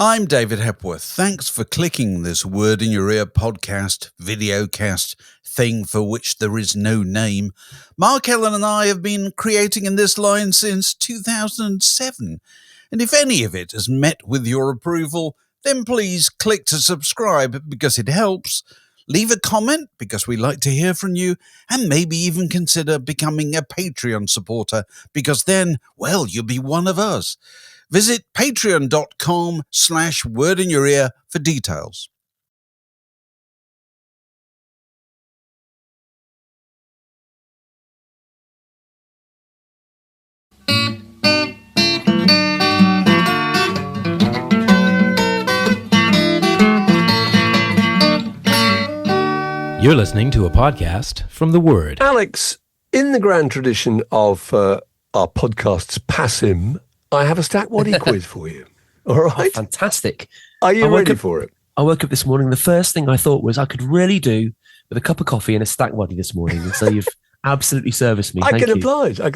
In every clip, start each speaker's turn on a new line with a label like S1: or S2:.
S1: I'm David Hepworth. Thanks for clicking this Word in Your Ear podcast, videocast, thing for which there is no name. Mark Ellen and I have been creating in this line since 2007. And if any of it has met with your approval, then please click to subscribe because it helps. Leave a comment because we like to hear from you, and maybe even consider becoming a Patreon supporter because then, well, you'll be one of us. Visit patreon.com/wordinyour-ear for details.
S2: You're listening to a podcast from The Word.
S3: Alex, in the grand tradition of our podcast's Passim, I have a Stack Waddy quiz for you. All right?
S4: Oh, fantastic.
S3: Are you ready for it?
S4: I woke up this morning, the first thing I thought was I could really do with a cup of coffee and a Stack Waddy this morning. And so you've absolutely serviced me.
S3: I
S4: Thank
S3: can
S4: you.
S3: oblige. I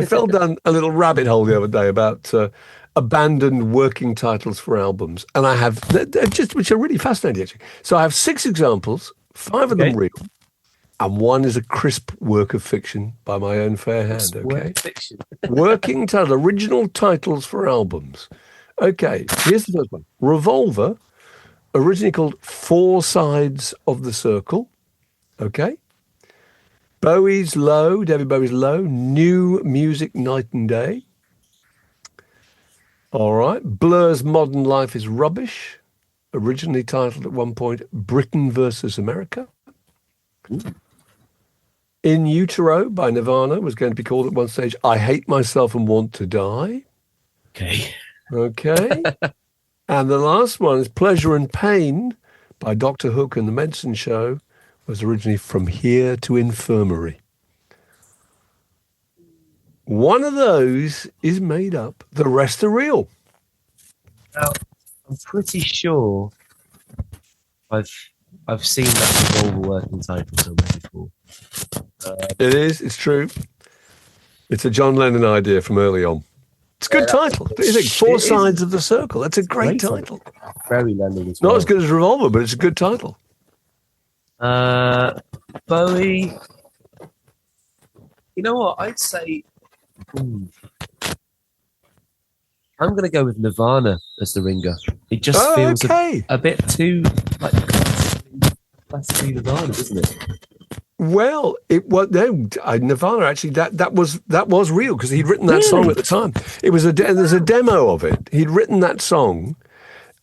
S3: fell down a little rabbit hole the other day about abandoned working titles for albums. And I have, which are really fascinating, actually. So I have 6 examples, 5 of them real. And 1 is a crisp work of fiction by my own fair hand, okay?
S4: Fiction.
S3: Working title, original titles for albums. Okay, here's the first one. Revolver, originally called Four Sides of the Circle, okay? David Bowie's Low, New Music Night and Day. All right, Blur's Modern Life is Rubbish, originally titled at one point Britain versus America. Ooh. In Utero by Nirvana was going to be called at one stage I Hate Myself and Want to Die.
S4: Okay.
S3: And the last one is Pleasure and Pain by Dr. Hook and the Medicine Show, was originally From Here to Infirmary. One of those is made up. The rest are real.
S4: Now, I'm pretty sure I've seen that Revolver working title somewhere before.
S3: It is. It's true. It's a John Lennon idea from early on. It's a good title. You think Four Sides of the Circle. That's a great title.
S4: Very Lennon as well.
S3: Not as good as Revolver, but it's a good title.
S4: Bowie. You know what? I'd say. I'm going to go with Nirvana as the ringer. It just feels a bit too like classically Nirvana, doesn't it?
S3: Well, it was Nirvana. Actually, that was real because he'd written that song at the time. It was there's a demo of it. He'd written that song,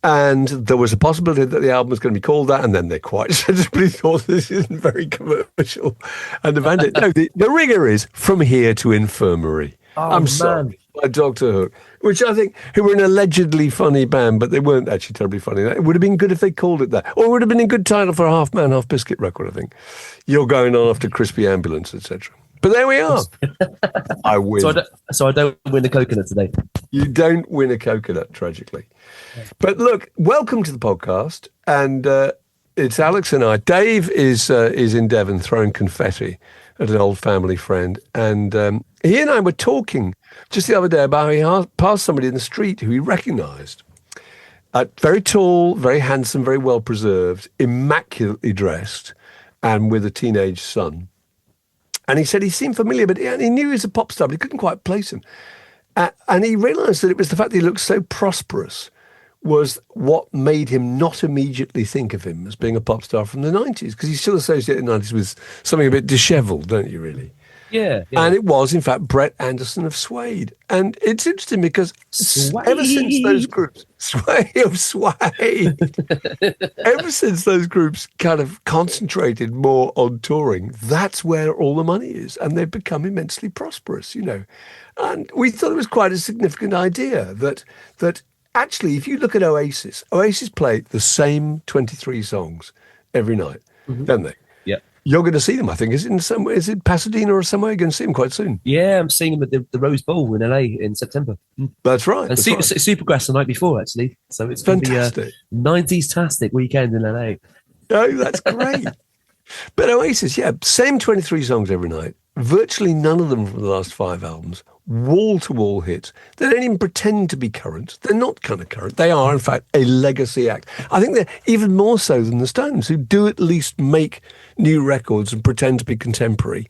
S3: and there was a possibility that the album was going to be called that. And then they quite sensibly thought this isn't very commercial, and the band did. No, the ringer is From Here to Infirmary.
S4: Oh,
S3: I'm sorry, by Dr. Hook, which I think who were an allegedly funny band, but they weren't actually terribly funny. It would have been good if they called it that, or it would have been a good title for a Half Man, Half Biscuit record. I think You're Going On After Crispy Ambulance, etc. But there we are. I win.
S4: So I don't win a coconut today.
S3: You don't win a coconut, tragically. But look, welcome to the podcast, and it's Alex and I. Dave is in Devon throwing confetti at an old family friend, and he and I were talking just the other day about how he passed somebody in the street who he recognised. Very tall, very handsome, very well preserved, immaculately dressed, and with a teenage son. And he said he seemed familiar, but he knew he was a pop star, but he couldn't quite place him. And he realised that it was the fact that he looked so prosperous was what made him not immediately think of him as being a pop star from the 90s, because he's still associated the 90s with something a bit dishevelled, don't you, really?
S4: Yeah.
S3: And it was, in fact, Brett Anderson of Suede. And it's interesting because ever since those groups, ever since those groups kind of concentrated more on touring, that's where all the money is. And they've become immensely prosperous, you know. And we thought it was quite a significant idea that actually, if you look at Oasis play the same 23 songs every night, don't they?
S4: Yeah.
S3: You're going to see them, I think. Is it Pasadena or somewhere? You're going to see them quite soon.
S4: Yeah, I'm seeing them at the Rose Bowl in LA in September.
S3: That's right.
S4: And Supergrass the night before, actually. So it's fantastic. 90s-tastic weekend in LA.
S3: Oh, that's great. But Oasis, yeah, same 23 songs every night. Virtually none of them from the last 5 albums. wall-to-wall hits. They don't even pretend to be current. They're not kind of current. They are, in fact, a legacy act. I think they're even more so than the Stones, who do at least make new records and pretend to be contemporary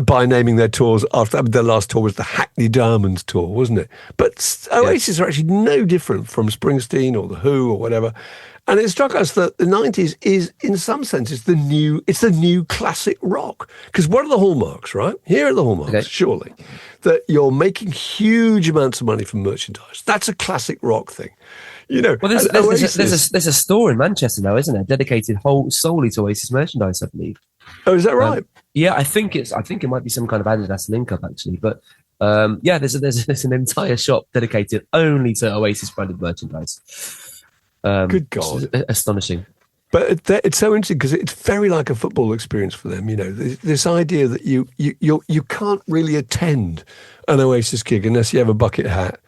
S3: by naming their tours after. Their last tour was the Hackney Diamonds tour, wasn't it? But Oasis are actually no different from Springsteen or The Who or whatever. And it struck us that the 90s is, in some sense, the new classic rock. Because what are the hallmarks, right? Here are the hallmarks, surely, that you're making huge amounts of money from merchandise. That's a classic rock thing. You know,
S4: well, there's a store in Manchester now, isn't there, dedicated solely to Oasis merchandise, I believe.
S3: Oh, is that right?
S4: Yeah, I think it might be some kind of Adidas link-up, actually. But there's an entire shop dedicated only to Oasis branded merchandise.
S3: Good God.
S4: Astonishing.
S3: But it's so interesting because it's very like a football experience for them. You know, this idea that you can't really attend an Oasis gig unless you have a bucket hat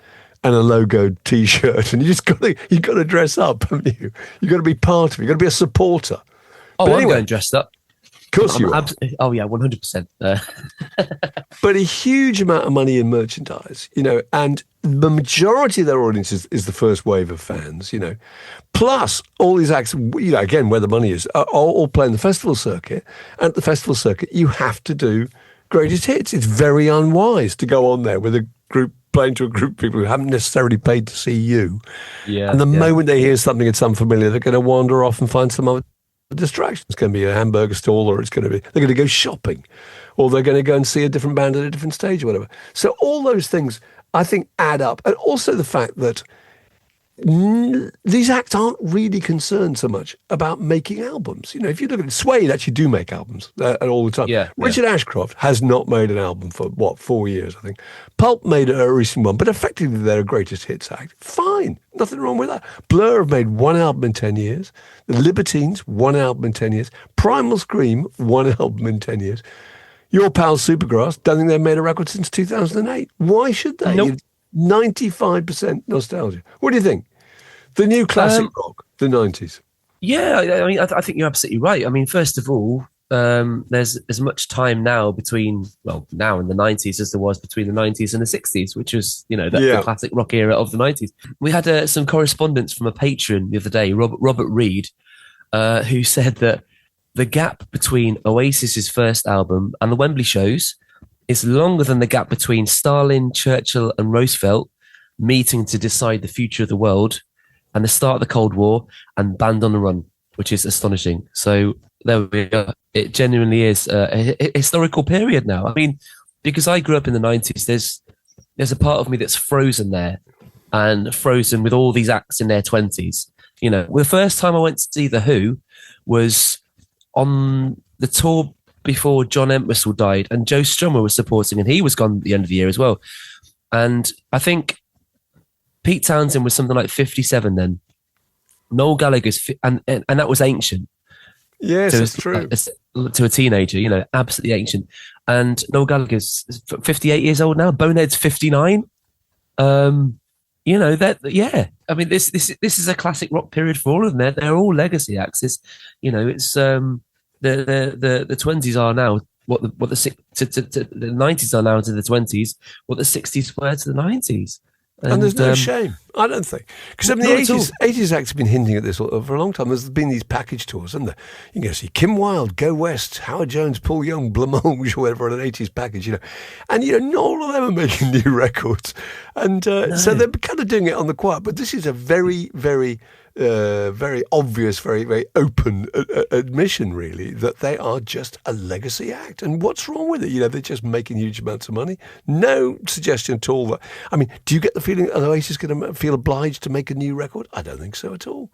S3: and a logoed T-shirt, and you got to dress up, haven't you? You got to be part of it. You got to be a supporter.
S4: Oh, but anyway, I'm going dressed up.
S3: Of course you are.
S4: Oh yeah, 100%.
S3: But a huge amount of money in merchandise, you know, and the majority of their audience is the first wave of fans, you know. Plus, all these acts, you know, again, where the money is, are all playing the festival circuit. And at the festival circuit, you have to do greatest hits. It's very unwise to go on there with a group playing to a group of people who haven't necessarily paid to see you.
S4: Yeah.
S3: And the moment they hear something that's unfamiliar, they're going to wander off and find some other distraction. It's going to be a hamburger stall, or they're going to go shopping, or they're going to go and see a different band at a different stage or whatever. So all those things, I think, add up. And also the fact that these acts aren't really concerned so much about making albums. You know, if you look at it, Suede actually do make albums all the time.
S4: Yeah,
S3: Richard Ashcroft has not made an album for, 4 years, I think. Pulp made a recent one, but effectively they're a greatest hits act. Fine. Nothing wrong with that. Blur have made one album in 10 years. The Libertines, one album in 10 years. Primal Scream, one album in 10 years. Your pals Supergrass, don't think they've made a record since 2008. Why should they?
S4: Nope.
S3: 95% nostalgia. What do you think? The new classic rock, the 90s.
S4: Yeah, I mean, I think you're absolutely right. I mean, first of all, there's as much time now now in the 90s as there was between the 90s and the 60s, which was, you know, the classic rock era of the 90s. We had some correspondence from a patron the other day, Robert Reed, who said that the gap between Oasis's first album and the Wembley shows is longer than the gap between Stalin, Churchill and Roosevelt meeting to decide the future of the world and the start of the Cold War and Band on the Run, which is astonishing. So there we go. It genuinely is a historical period now. I mean, because I grew up in the 90s, there's a part of me that's frozen there, and frozen with all these acts in their 20s. You know, the first time I went to see The Who was on the tour before John Entwistle died, and Joe Strummer was supporting, and he was gone at the end of the year as well. And I think Pete Townsend was something like 57 then. Noel Gallagher's, and that was ancient.
S3: Yes, it's true.
S4: To a teenager, you know, absolutely ancient. And Noel Gallagher's 58 years old now. Bonehead's 59. You know, I mean, this is a classic rock period for all of them. They're all legacy acts. You know, it's the 20s are now what the 90s are now to the 20s, what the 60s were to the 90s.
S3: And there's no shame, I don't think. Because I mean, the 80s acts have been hinting at this for a long time. There's been these package tours, haven't there? You can go see Kim Wilde, Go West, Howard Jones, Paul Young, Blancmange, or whatever, on an 80s package, you know. And, you know, not all of them are making new records. And so they're kind of doing it on the quiet. But this is a very, very, very obvious, very, very open admission, really, that they are just a legacy act. And what's wrong with it? You know, they're just making huge amounts of money. No suggestion at all that, I mean, do you get the feeling that Oasis is going to feel obliged to make a new record? I don't think so at all.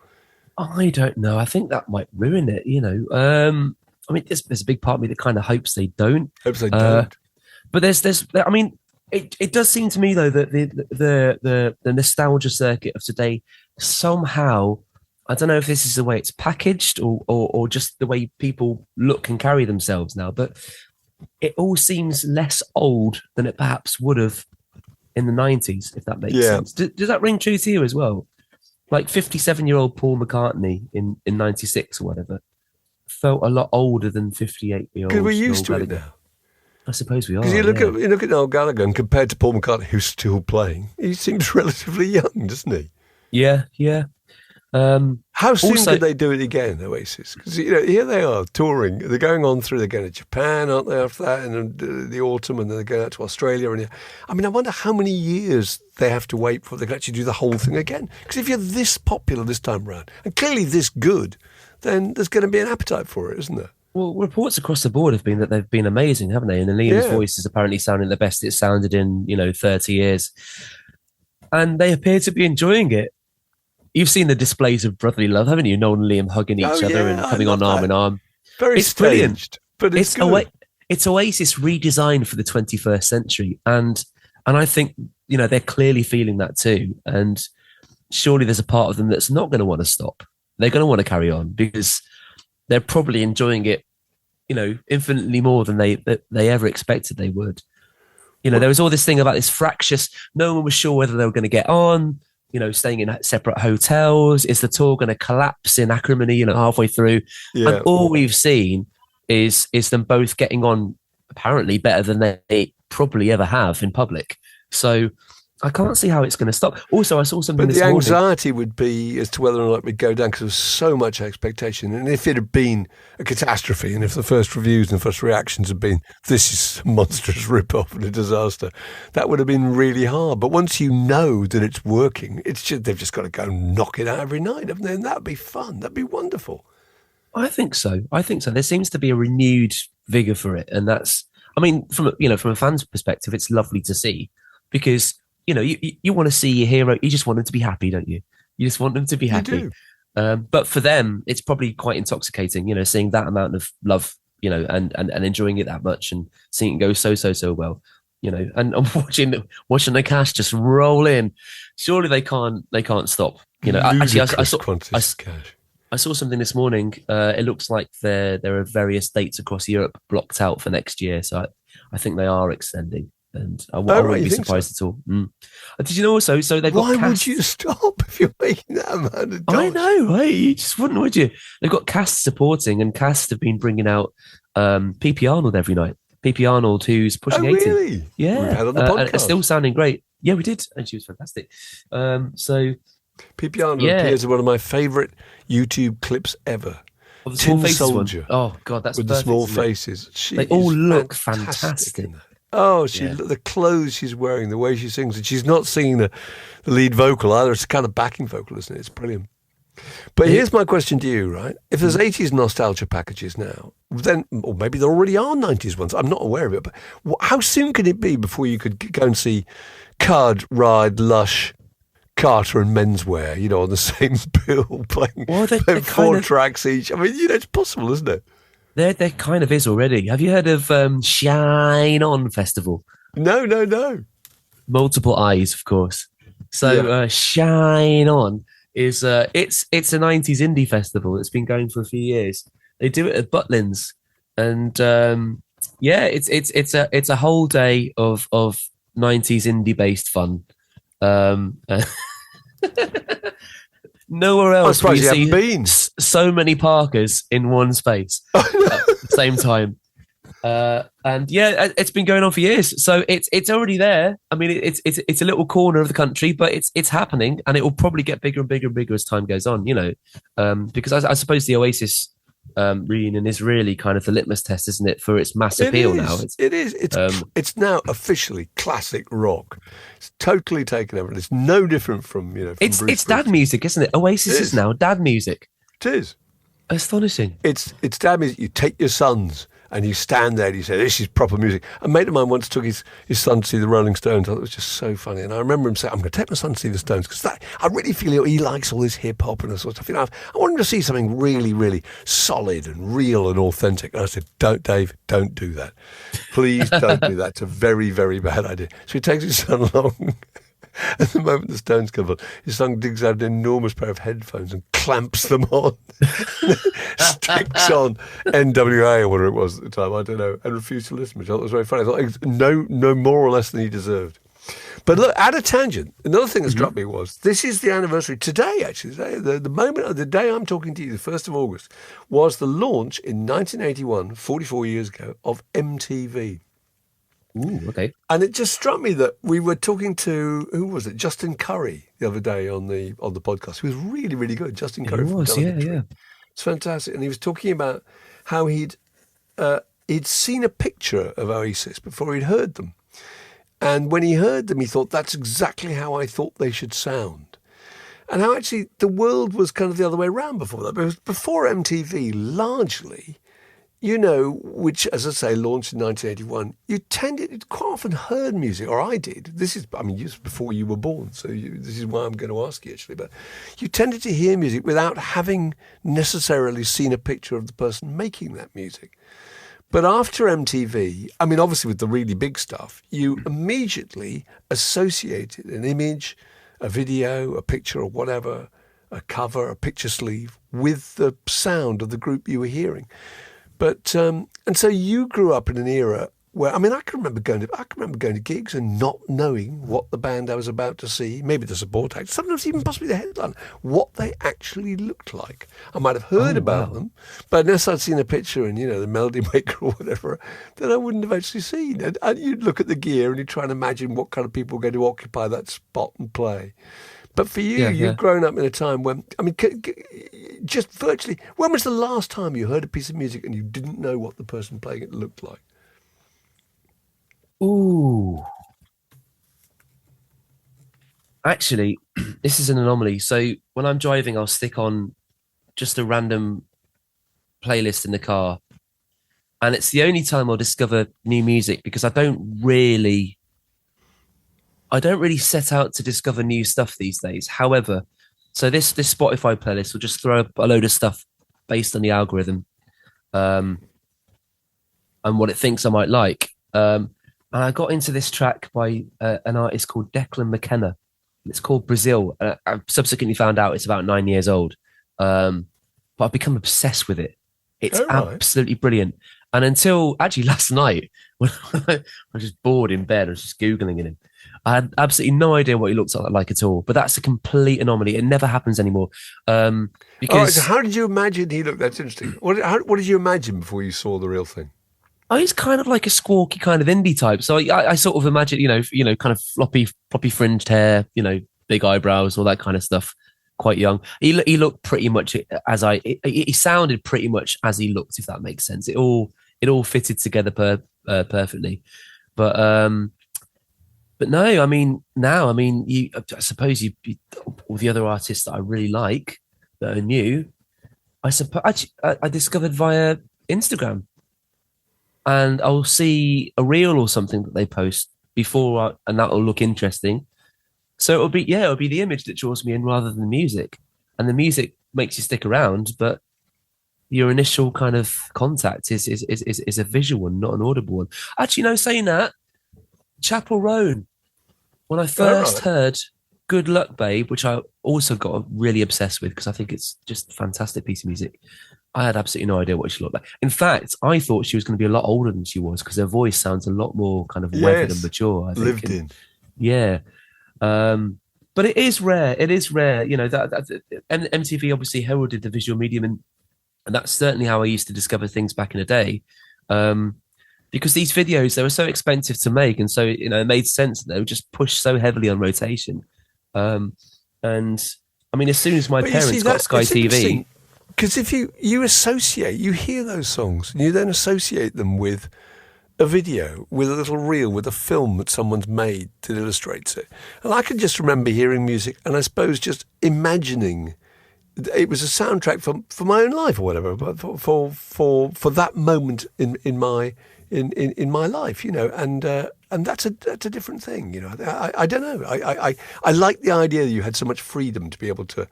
S4: I don't know. I think that might ruin it, you know. I mean, there's a big part of me that kind of hopes they don't. But there's I mean, it does seem to me, though, that the nostalgia circuit of today somehow, I don't know if this is the way it's packaged or just the way people look and carry themselves now, but it all seems less old than it perhaps would have in the 90s, if that makes sense. Does that ring true to you as well? Like 57-year-old Paul McCartney in 96 or whatever felt a lot older than 58-year-old.
S3: Because we're used to it now.
S4: I suppose we are.
S3: Because you look at Noel Gallagher, and compared to Paul McCartney, who's still playing, he seems relatively young, doesn't he?
S4: Yeah.
S3: How soon could they do it again, Oasis? Because here they are touring. They're going on through. They're going to Japan, aren't they? After that, and the autumn, and then they're going out to Australia. And I wonder how many years they have to wait before they can actually do the whole thing again. Because if you're this popular this time around, and clearly this good, then there's going to be an appetite for it, isn't there?
S4: Well, reports across the board have been that they've been amazing, haven't they? And Liam's voice is apparently sounding the best it's sounded in 30 years, and they appear to be enjoying it. You've seen the displays of brotherly love, haven't you? Noel and Liam hugging each other and coming on arm in arm.
S3: Very staged, but it's good.
S4: It's Oasis redesigned for the 21st century, and I think they're clearly feeling that too. And surely there's a part of them that's not going to want to stop. They're going to want to carry on because they're probably enjoying it, infinitely more than they ever expected they would. There was all this thing about this fractious. No one was sure whether they were going to get on. Staying in separate hotels. Is the tour going to collapse in acrimony, halfway through? Yeah. And all we've seen is them both getting on apparently better than they probably ever have in public. So I can't see how it's going to stop. Also, I saw something this morning.
S3: But the anxiety would be as to whether or not it would go down because there was so much expectation. And if it had been a catastrophe, and if the first reviews and the first reactions had been, this is a monstrous rip-off and a disaster, that would have been really hard. But once you know that it's working, they've just got to go and knock it out every night, haven't they? And that would be fun. That'd be wonderful.
S4: I think so. There seems to be a renewed vigour for it. And that's, from a fan's perspective, it's lovely to see because you want to see your hero. You just want them to be happy, don't you? You just want them to be happy.
S3: You do.
S4: But for them, it's probably quite intoxicating, seeing that amount of love, and enjoying it that much and seeing it go so well, and watching the cash just roll in. Surely they can't stop. Actually, I saw something this morning. It looks like there are various dates across Europe blocked out for next year. So I think they are extending. And I wouldn't be surprised at all. Did you know also? So they've got.
S3: Why would you stop if you're making that amount of dollars?
S4: I know, right? You just wouldn't, would you? They've got cast supporting, and cast have been bringing out PP Arnold every night. PP Arnold, who's pushing 80.
S3: Really?
S4: Yeah,
S3: we've had on the podcast.
S4: And it's still sounding great. Yeah, we did, and she was fantastic. So
S3: PP Arnold appears in one of my favourite YouTube clips ever.
S4: Of the Small Faces
S3: Soldier.
S4: One. Oh God, that's
S3: with
S4: perfect,
S3: the small faces.
S4: They all look fantastic.
S3: Oh, the clothes she's wearing, the way she sings, and she's not singing the lead vocal either. It's a kind of backing vocal, isn't it? It's brilliant. But here's my question to you, right? If there's 80s nostalgia packages now, then, or maybe there already are 90s ones. I'm not aware of it, but how soon could it be before you could go and see Cud, Ride, Lush, Carter and Menswear, on the same bill, playing 4 tracks each? It's possible, isn't it?
S4: There kind of is already. Have you heard of Shine On Festival?
S3: No.
S4: Multiple eyes, of course. So Shine On is it's a 90s indie festival that's been going for a few years. They do it at Butlins, and it's a whole day of 90s indie based fun. Nowhere else will you see so many Parkers in one space at the same time. And it's been going on for years. So it's already there. It's a little corner of the country, but it's happening, and it will probably get bigger and bigger and bigger as time goes on, because I suppose the Oasis reunion is really kind of the litmus test, isn't it, for its mass appeal now?
S3: It's now officially classic rock. It's totally taken over. It's no different from
S4: it's dad music, isn't it? Oasis is now dad music.
S3: It is
S4: astonishing.
S3: It's dad music. You take your sons and you stand there and you say, this is proper music. A mate of mine once took his son to see the Rolling Stones. I thought it was just so funny. And I remember him saying, I'm going to take my son to see the Stones because I really feel he likes all this hip hop and that sort of stuff. I want him to see something really, really solid and real and authentic. And I said, Dave, don't do that. Please don't do that. It's a very, very bad idea. So he takes his son along. At the moment the Stones come on, his son digs out an enormous pair of headphones and clamps them on, sticks on NWA or whatever it was at the time, I don't know, and refused to listen, which I thought was very funny. I thought it was no more or less than he deserved. But look, at a tangent, another thing that struck me was, this is the anniversary, today actually, the moment of the day I'm talking to you, the 1st of August, was the launch in 1981, 44 years ago, of MTV.
S4: Ooh, okay.
S3: And it just struck me that we were talking to, who was it? Justin Curry the other day on the podcast. He was really, really good. Justin Curry from Delegate Tree. It's fantastic. And he was talking about how he'd seen a picture of Oasis before he'd heard them. And when he heard them, he thought, that's exactly how I thought they should sound. And how actually the world was kind of the other way around before that. Because before MTV, largely, you know, which, as I say, launched in 1981, you quite often heard music, or I did. This is before you were born, so this is why I'm going to ask you, actually. But you tended to hear music without having necessarily seen a picture of the person making that music. But after MTV, I mean, obviously with the really big stuff, you immediately associated an image, a video, a picture or whatever, a cover, a picture sleeve, with the sound of the group you were hearing. But and so you grew up in an era where, I mean, I can remember going to gigs and not knowing what the band I was about to see, maybe the support act, sometimes even possibly the headline, what they actually looked like. I might have heard about them, but unless I'd seen a picture and, you know, the Melody Maker or whatever, then I wouldn't have actually seen it. And you'd look at the gear and you'd try and imagine what kind of people were going to occupy that spot and play. But for you, you've grown up in a time when, I mean, just virtually, when was the last time you heard a piece of music and you didn't know what the person playing it looked like?
S4: Ooh. Actually, this is an anomaly. So when I'm driving, I'll stick on just a random playlist in the car. And it's the only time I'll discover new music, because I don't really set out to discover new stuff these days. However, so this Spotify playlist will just throw up a load of stuff based on the algorithm and what it thinks I might like. And I got into this track by an artist called Declan McKenna. It's called Brazil. I subsequently found out it's about 9 years old. But I've become obsessed with it. It's absolutely brilliant. And until actually last night, when I was just bored in bed, I was just Googling him. I had absolutely no idea what he looks like at all. But that's a complete anomaly. It never happens anymore. Because
S3: so how did you imagine he looked? That's interesting. What did you imagine before you saw the real thing?
S4: Oh, he's kind of like a squawky kind of indie type. So I sort of imagine, you know, kind of floppy fringed hair, you know, big eyebrows, all that kind of stuff. Quite young. He looked pretty much he sounded pretty much as he looked, if that makes sense. It all fitted together perfectly. But no, I mean, now, I mean, I suppose all the other artists that I really like that are new, I discovered via Instagram. And I'll see a reel or something that they post before, and that'll look interesting. So it'll be the image that draws me in rather than the music. And the music makes you stick around, but your initial kind of contact is a visual one, not an audible one. Actually, no, saying that, Chapel Roan, when I first heard Good Luck Babe, which I also got really obsessed with because I think it's just a fantastic piece of music, I had absolutely no idea what she looked like. In fact, I thought she was going to be a lot older than she was because her voice sounds a lot more kind of weathered and mature, I think.
S3: Lived in.
S4: Yeah. But it is rare. It is rare. You know, that MTV obviously heralded the visual medium, and that's certainly how I used to discover things back in the day. Because these videos, they were so expensive to make, and so, you know, it made sense that they were just pushed so heavily on rotation. And I mean, as soon as my parents got Sky TV...
S3: Because if you hear those songs and you then associate them with a video, with a little reel, with a film that someone's made that illustrates it. And I can just remember hearing music and I suppose just imagining it was a soundtrack for my own life or whatever, but for that moment in my life, you know, and that's a different thing, you know. I don't know. I like the idea that you had so much freedom to be able to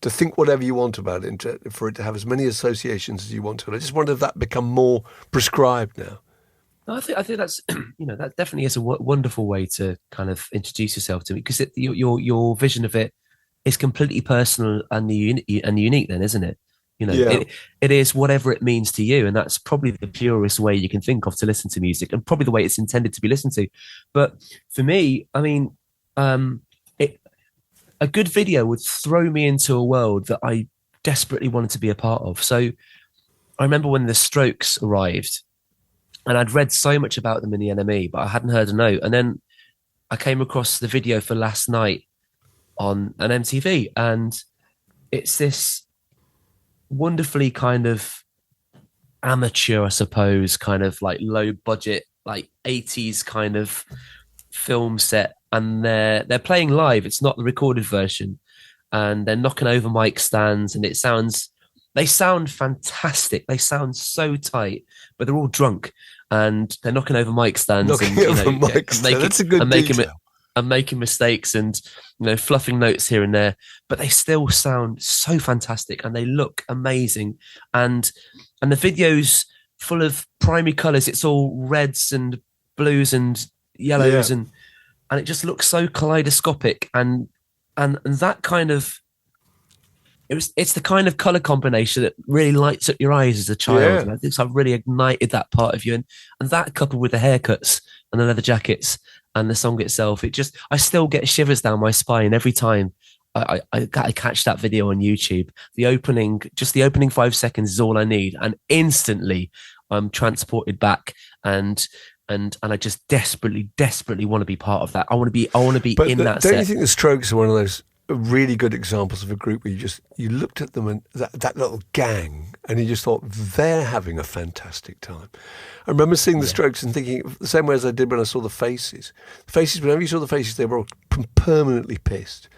S3: think whatever you want about it, and for it to have as many associations as you want to. And I just wonder if that become more prescribed now.
S4: I think that's, you know, that definitely is a wonderful way to kind of introduce yourself to me, because your vision of it is completely personal and unique then, isn't it? You know, it is whatever it means to you, and that's probably the purest way you can think of to listen to music, and probably the way it's intended to be listened to. But for me, I mean, a good video would throw me into a world that I desperately wanted to be a part of. So I remember when The Strokes arrived, And I'd read so much about them in the NME, but I hadn't heard a note. And then I came across the video for Last Night on an MTV, and it's this wonderfully kind of amateur, I suppose, kind of like low budget, like 80s kind of film set. And they're playing live. It's not the recorded version. And they're knocking over mic stands, and they sound fantastic. They sound so tight, but they're all drunk, and they're knocking over mic stands
S3: That's a good detail.
S4: And making mistakes, and fluffing notes here and there, but they still sound so fantastic, and they look amazing. And the video's full of primary colours. It's all reds and blues and yellows, and it just looks so kaleidoscopic, and that kind of it's the kind of colour combination that really lights up your eyes as a child. And I think I've really ignited that part of you, and that coupled with the haircuts and the leather jackets and the song itself, I still get shivers down my spine every time I catch that video on YouTube. The opening 5 seconds is all I need, and instantly I'm transported back, and I just desperately want to be part of that. I want to be in that set.
S3: Don't you think the Strokes are one of those really good examples of a group where you looked at them and that little gang, and you just thought they're having a fantastic time? I remember seeing the Strokes and thinking the same way as I did when I saw the Faces. Whenever you saw the Faces, they were all permanently pissed.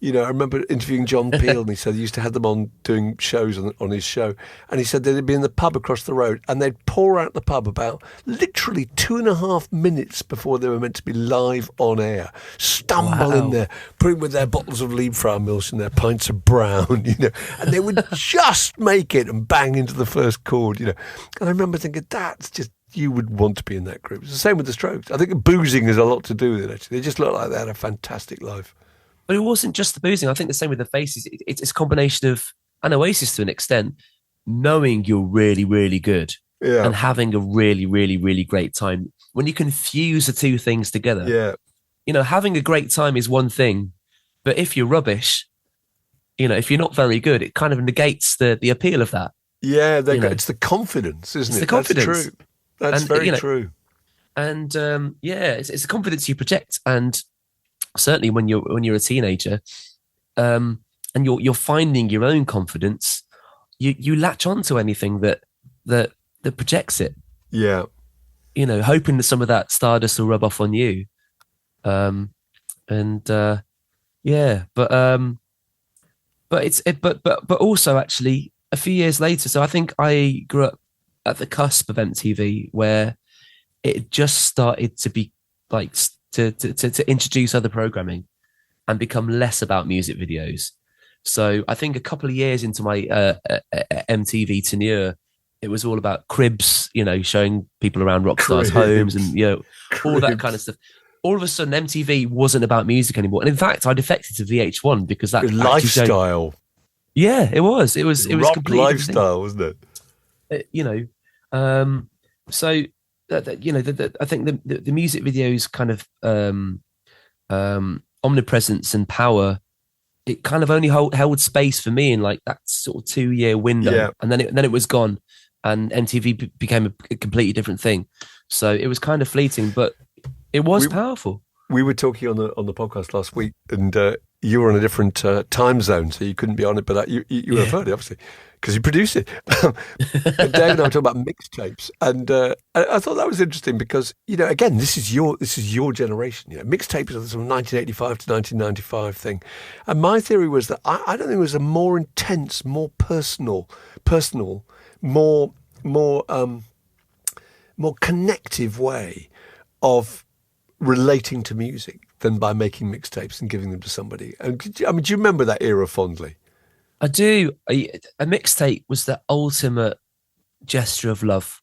S3: I remember interviewing John Peel, and he said he used to have them on doing shows on his show, and he said they'd be in the pub across the road, and they'd pour out the pub about literally 2.5 minutes before they were meant to be live on air, stumble in there, with their bottles of Liebfraumilch and their pints of brown, and they would just make it and bang into the first chord, And I remember thinking, that's just, you would want to be in that group. It's the same with the Strokes. I think boozing has a lot to do with it, actually. They just look like they had a fantastic life.
S4: But it wasn't just the boozing. I think the same with the Faces. It's a combination of, and Oasis to an extent, knowing you're really, really good and having a really, really, really great time. When you can fuse the two things together, having a great time is one thing, but if you're rubbish, if you're not very good, it kind of negates the appeal of that.
S3: Yeah, it's the confidence, isn't it?
S4: The confidence.
S3: That's true. That's very true.
S4: And it's the confidence you project, and certainly when you're a teenager, and you're finding your own confidence, you latch on to anything that projects it.
S3: Yeah.
S4: Hoping that some of that stardust will rub off on you. But also actually a few years later. So I think I grew up at the cusp of MTV, where it just started to be like to introduce other programming and become less about music videos. So I think a couple of years into my MTV tenure, it was all about cribs, showing people around rock stars' homes and all that kind of stuff. All of a sudden, MTV wasn't about music anymore, and in fact, I defected to VH1 because that
S3: lifestyle.
S4: It was. It was
S3: rock
S4: completely
S3: lifestyle, wasn't it?
S4: So. I think the music videos kind of omnipresence and power, it kind of only held space for me in like that sort of 2-year window, and then it was gone, and MTV became a completely different thing. So it was kind of fleeting, but it was powerful.
S3: We were talking on the podcast last week, and you were on a different time zone, so you couldn't be on it, but you were heard it, obviously, because you produced it. And Dave and I were talking about mixtapes, and I thought that was interesting because, again, this is your generation. Mixtapes are the sort of 1985 to 1995 thing, and my theory was that I don't think it was a more intense, more personal, more connective way of relating to music than by making mixtapes and giving them to somebody. And do you remember that era fondly?
S4: I do. A mixtape was the ultimate gesture of love,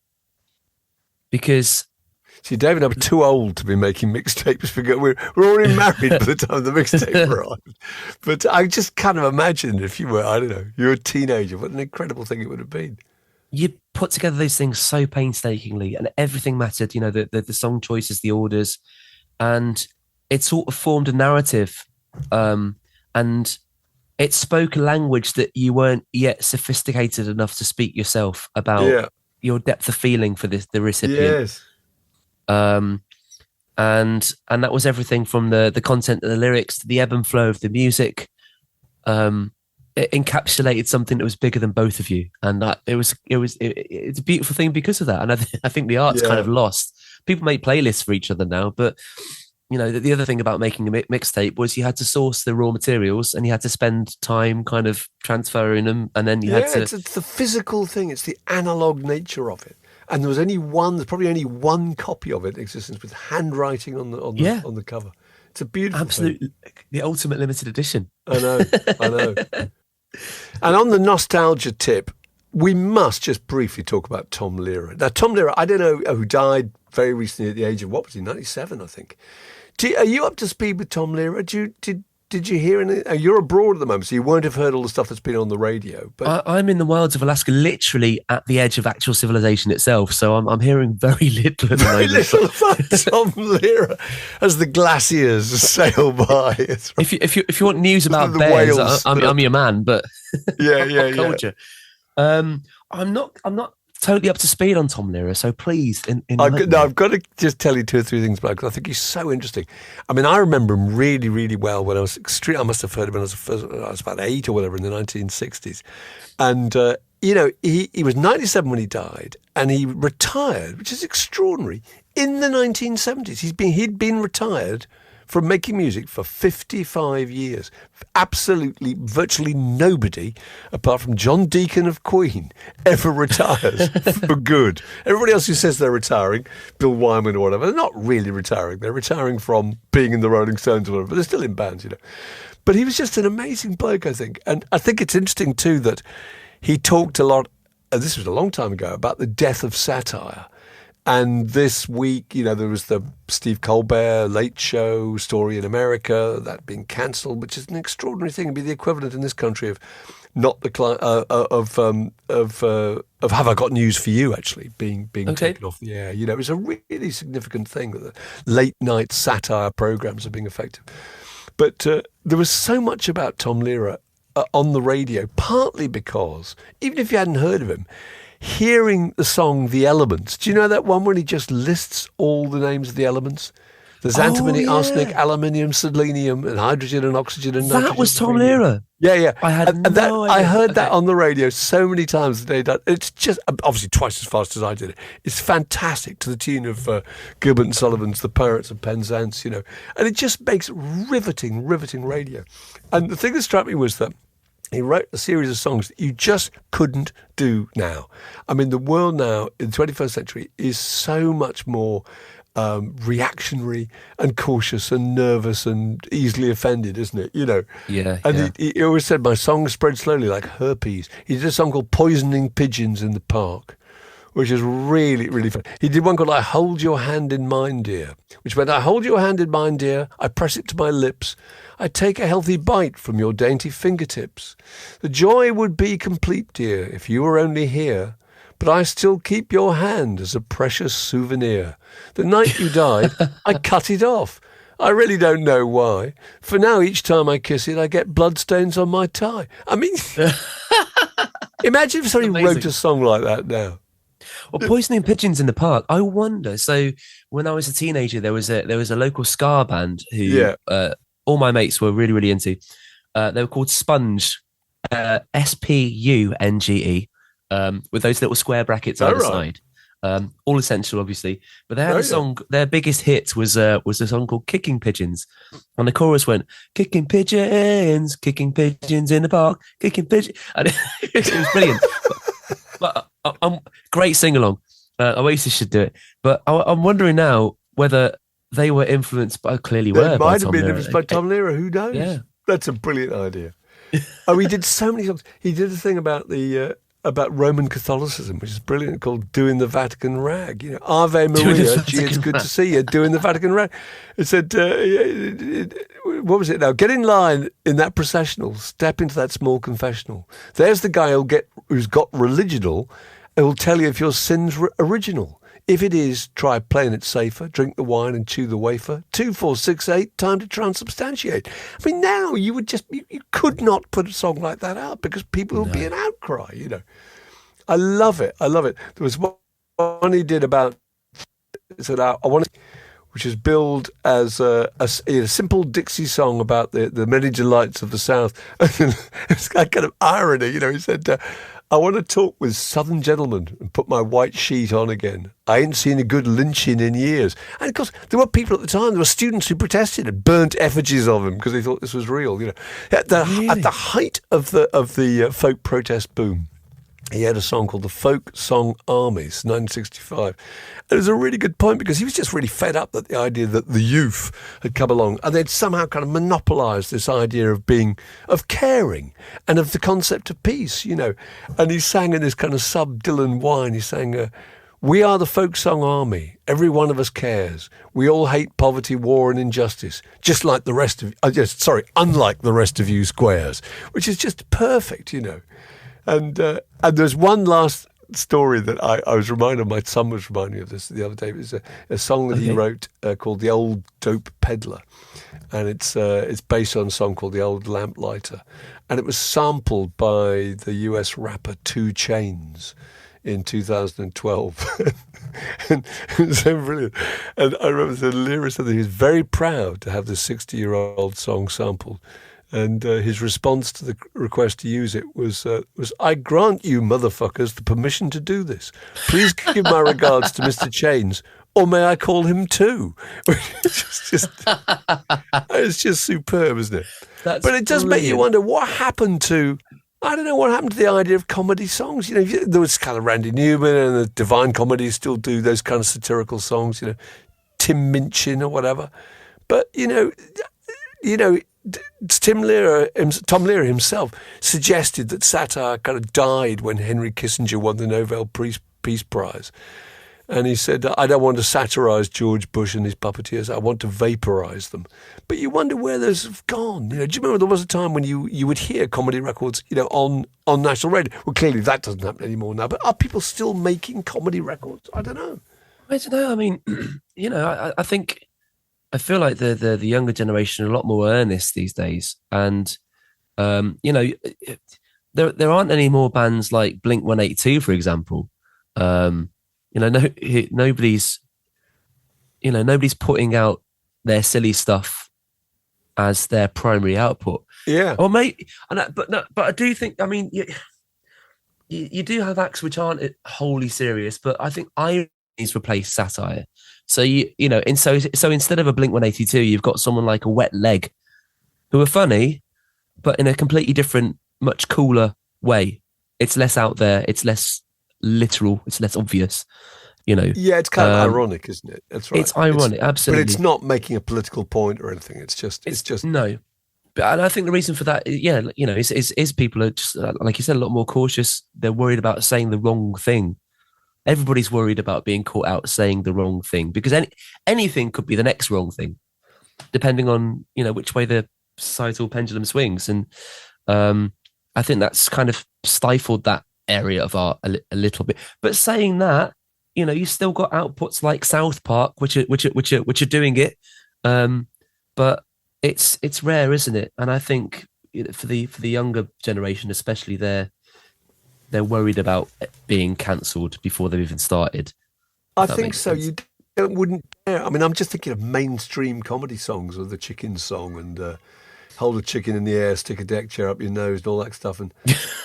S4: because
S3: see, David and I were too old to be making mixtapes. We're already married by the time the mixtape arrived. But I just kind of imagine if you were, I don't know, you're a teenager, what an incredible thing it would have been.
S4: You put together those things so painstakingly, and everything mattered, the song choices, the orders, and it sort of formed a narrative, and it spoke a language that you weren't yet sophisticated enough to speak yourself about your depth of feeling for the recipient.
S3: Yes.
S4: And that was everything from the content of the lyrics to the ebb and flow of the music. It encapsulated something that was bigger than both of you, and that it's a beautiful thing because of that. And I think the art's kind of lost. People make playlists for each other now, but you know, the other thing about making a mixtape was you had to source the raw materials and you had to spend time kind of transferring them, and then you had to.
S3: It's the physical thing. It's the analog nature of it. And there's probably only one copy of it in existence with handwriting on the cover. It's a beautiful thing.
S4: The ultimate limited edition.
S3: I know. And on the nostalgia tip, we must just briefly talk about Tom Lehrer. Now, Tom Lehrer, I don't know, who died very recently at the age of, what was he, 97, I think. Are you up to speed with Tom Lehrer? Did you hear anything? You're abroad at the moment, so you won't have heard all the stuff that's been on the radio. But
S4: I'm in the wilds of Alaska, literally at the edge of actual civilization itself. So I'm hearing very little at the moment.
S3: Very little about Tom Lehrer as the glaciers sail by. Right.
S4: If you want news about bears, I'm your man. But
S3: yeah.
S4: culture. I'm not totally up to speed on Tom Lehrer, so please.
S3: I've got to just tell you 2 or 3 things about it, because I think he's so interesting. I mean, I remember him really, really well when I was I must have heard him when I was about 8 or whatever in the 1960s. And, he was 97 when he died, and he retired, which is extraordinary, in the 1970s. He'd been retired from making music for 55 years. Absolutely, virtually nobody, apart from John Deacon of Queen, ever retires for good. Everybody else who says they're retiring, Bill Wyman or whatever, they're not really retiring. They're retiring from being in the Rolling Stones or whatever, but they're still in bands, But he was just an amazing bloke, I think. And I think it's interesting, too, that he talked a lot, this was a long time ago, about the death of satire. And this week, there was the Steve Colbert Late Show story in America, that being cancelled, which is an extraordinary thing. It'd be the equivalent in this country of not the of Have I Got News for You actually being taken off the air. It was a really significant thing that the late night satire programs are being affected. But there was so much about Tom Lehrer on the radio, partly because even if you hadn't heard of him, hearing the song The Elements. Do you know that one when he just lists all the names of the elements? There's antimony, arsenic, aluminium, selenium, and hydrogen and oxygen and nitrogen.
S4: That was Tom Lehrer.
S3: Yeah.
S4: I had no idea.
S3: I heard that on the radio so many times today. It's just, obviously twice as fast as I did it. It's fantastic, to the tune of Gilbert and Sullivan's The Pirates of Penzance, And it just makes riveting radio. And the thing that struck me was that he wrote a series of songs that you just couldn't do now. I mean, the world now in the 21st century is so much more reactionary and cautious and nervous and easily offended, isn't it?
S4: Yeah.
S3: And he always said, my songs spread slowly like herpes. He did a song called Poisoning Pigeons in the Park, which is really, really fun. He did one called I Hold Your Hand in Mine, Dear, which meant I hold your hand in mine, dear, I press it to my lips, I take a healthy bite from your dainty fingertips. The joy would be complete, dear, if you were only here, but I still keep your hand as a precious souvenir. The night you died, I cut it off. I really don't know why. For now, each time I kiss it, I get bloodstains on my tie. I mean, imagine if somebody wrote a song like that now.
S4: Well, Poisoning Pigeons in the Park. I wonder. So when I was a teenager, there was a local ska band who all my mates were really, really into. They were called Sponge, Spunge, with those little square brackets either side. All essential, obviously. But they had a song. Their biggest hit was a song called "Kicking Pigeons," and the chorus went kicking pigeons in the park, kicking pigeons." And it was brilliant. But great sing along. Oasis should do it. But I'm wondering now whether they were influenced by, clearly were.
S3: They might have been influenced by Tom Lehrer. Who knows?
S4: Yeah.
S3: That's a brilliant idea. He did so many songs. He did a thing about about Roman Catholicism, which is brilliant, called "Doing the Vatican Rag." Ave Maria, gee, it's good to see you doing the Vatican Rag. It said, what was it now? Get in line in that processional. Step into that small confessional. There's the guy who's got religional. It will tell you if your sin's original. If it is, try playing it safer. Drink the wine and chew the wafer. 2, 4, 6, 8. Time to transubstantiate. I mean, now you would you could not put a song like that out because people would be an outcry, I love it. There was one he did about, said, I want to, which is billed as a simple Dixie song about the many delights of the South. It's kind of irony, he said, I want to talk with Southern gentlemen and put my white sheet on again. I ain't seen a good lynching in years. And of course, there were people at the time, there were students who protested and burnt effigies of him because they thought this was real. At the height of the folk protest boom, he had a song called the Folk Song Armies, 1965. And it was a really good point because he was just really fed up that the idea that the youth had come along and they'd somehow kind of monopolised this idea of caring and of the concept of peace, And he sang in this kind of sub-Dylan whine, he sang, we are the folk song army. Every one of us cares. We all hate poverty, war and injustice, just like the rest of, unlike the rest of you squares, which is just perfect, And there's one last story that I was reminded of. My son was reminding me of this the other day. It was a song that he wrote called "The Old Dope Peddler," and it's based on a song called "The Old Lamplighter," and it was sampled by the US rapper 2 Chainz in 2012. And it was so brilliant. And I remember the lyrics that he was very proud to have this 60-year-old song sampled. And his response to the request to use it was, I grant you motherfuckers the permission to do this. Please give my regards to Mr. Chainz, or may I call him too? It's just superb, isn't it? But it does make you wonder what happened to, I don't know, what happened to the idea of comedy songs. There was kind of Randy Newman and the Divine Comedy still do those kind of satirical songs, Tim Minchin or whatever. But, Tom Lehrer himself suggested that satire kind of died when Henry Kissinger won the Nobel Peace Prize. And he said, I don't want to satirize George Bush and his puppeteers. I want to vaporize them. But you wonder where those have gone. Do you remember there was a time when you would hear comedy records, on national radio? Well, clearly that doesn't happen anymore now. But are people still making comedy records? I don't know.
S4: I don't know. I mean, I think, I feel like the younger generation are a lot more earnest these days. And, there aren't any more bands like Blink-182, for example. Nobody's putting out their silly stuff as their primary output.
S3: Yeah.
S4: Or but I do think, I mean, you do have acts which aren't wholly serious, but I think irony's replaced satire. So so instead of a Blink-182, you've got someone like a Wet Leg, who are funny, but in a completely different, much cooler way. It's less out there. It's less literal. It's less obvious.
S3: Yeah, it's kind of ironic, isn't it? That's right.
S4: It's ironic, absolutely.
S3: But it's not making a political point or anything. It's just
S4: no. And I think the reason for that, is people are just, like you said, a lot more cautious. They're worried about saying the wrong thing. Everybody's worried about being caught out saying the wrong thing, because anything could be the next wrong thing, depending on, which way the societal pendulum swings. And I think that's kind of stifled that area of art a little bit. But saying that, you still got outputs like South Park, which are doing it. But it's rare, isn't it? And I think for the younger generation, especially, they're worried about being cancelled before they've even started.
S3: I think so. Sense. You wouldn't dare. I mean, I'm just thinking of mainstream comedy songs, or the Chicken song, and hold a chicken in the air, stick a deck chair up your nose, and all that stuff, and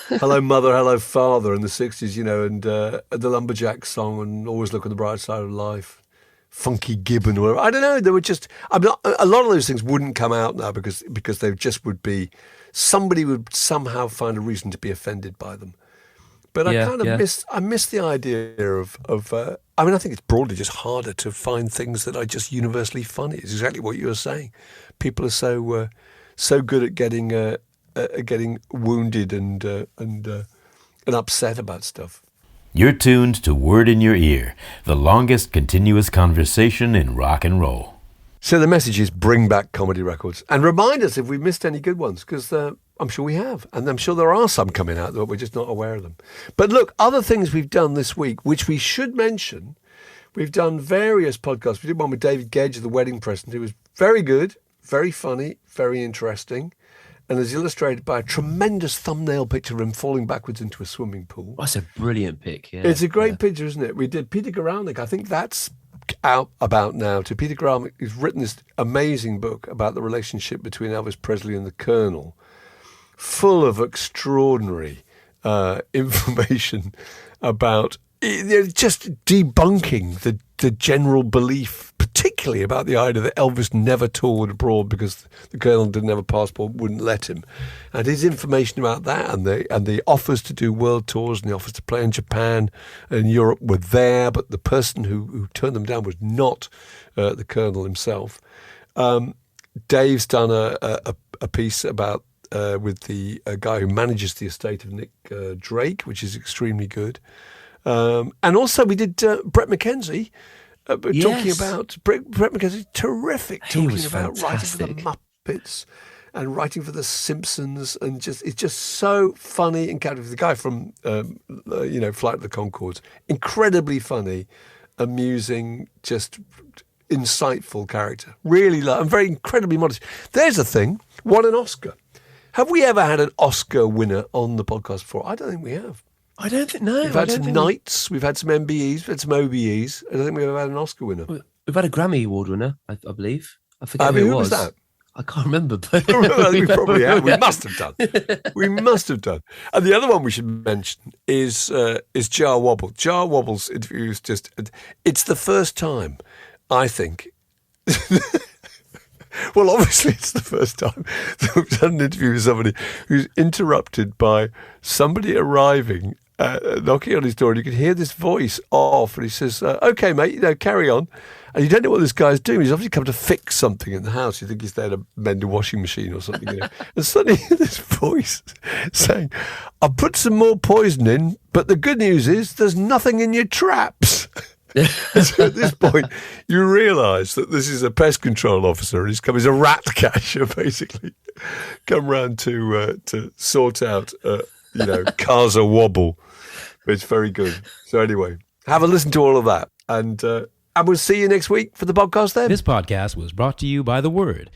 S3: Hello Mother, Hello Father in the 60s, and the Lumberjack song, and Always Look on the Bright Side of Life, Funky Gibbon, or whatever. I don't know. They were just. A lot of those things wouldn't come out now because they just would be. Somebody would somehow find a reason to be offended by them. But I kind of miss the idea of I mean, I think it's broadly just harder to find things that are just universally funny. It's exactly what you were saying. People are so good at getting wounded and upset about stuff.
S2: You're tuned to Word in Your Ear, the longest continuous conversation in rock and roll.
S3: So the message is bring back comedy records and remind us if we've missed any good ones, because I'm sure we have. And I'm sure there are some coming out, but we're just not aware of them. But look, other things we've done this week, which we should mention, we've done various podcasts. We did one with David Gedge of The Wedding Present, who was very good, very funny, very interesting. and is illustrated by a tremendous thumbnail picture of him falling backwards into a swimming pool.
S4: That's a brilliant pic. Yeah,
S3: it's a great picture, isn't it? We did Peter Guralnick. I think that's out about now too. Peter Guralnick has written this amazing book about the relationship between Elvis Presley and the Colonel, full of extraordinary information about just debunking the general belief, particularly about the idea that Elvis never toured abroad because the Colonel didn't have a passport, wouldn't let him. And his information about that and the offers to do world tours and the offers to play in Japan and Europe were there, but the person who turned them down was not the Colonel himself. Dave's done a piece about with the guy who manages the estate of Nick Drake, which is extremely good. And also we did Brett McKenzie talking about Brett McKenzie, terrific, talking about writing for the Muppets and writing for the Simpsons, and it's just so funny and captivating. The guy from Flight of the Conchords, incredibly funny, amusing, just insightful character. Really and very incredibly modest. There's a thing, won an Oscar. Have we ever had an Oscar winner on the podcast before? I don't think we have.
S4: I don't think, no.
S3: We've had some Knights, we've had some MBEs, we've had some OBEs. I don't think we've ever had an Oscar winner.
S4: We've had a Grammy Award winner, I believe. I forget who
S3: was that?
S4: I can't remember. But
S3: I think we probably have. We must have done. We must have done. And the other one we should mention is Jar Wobble. Jar Wobble's interview is just, it's the first time, I think. Well, obviously, it's the first time that we've done an interview with somebody who's interrupted by somebody arriving, knocking on his door, and you can hear this voice off, and he says, "Okay, mate, carry on." And you don't know what this guy's doing. He's obviously come to fix something in the house. You think he's there to mend a washing machine or something. And suddenly you hear this voice saying, "I'll put some more poison in, but the good news is there's nothing in your traps." So at this point, you realise that this is a pest control officer, and he's come as a rat catcher, basically, come round to sort out, cars a wobble. It's very good. So anyway, have a listen to all of that, and we'll see you next week for the podcast then.
S2: This podcast was brought to you by The Word.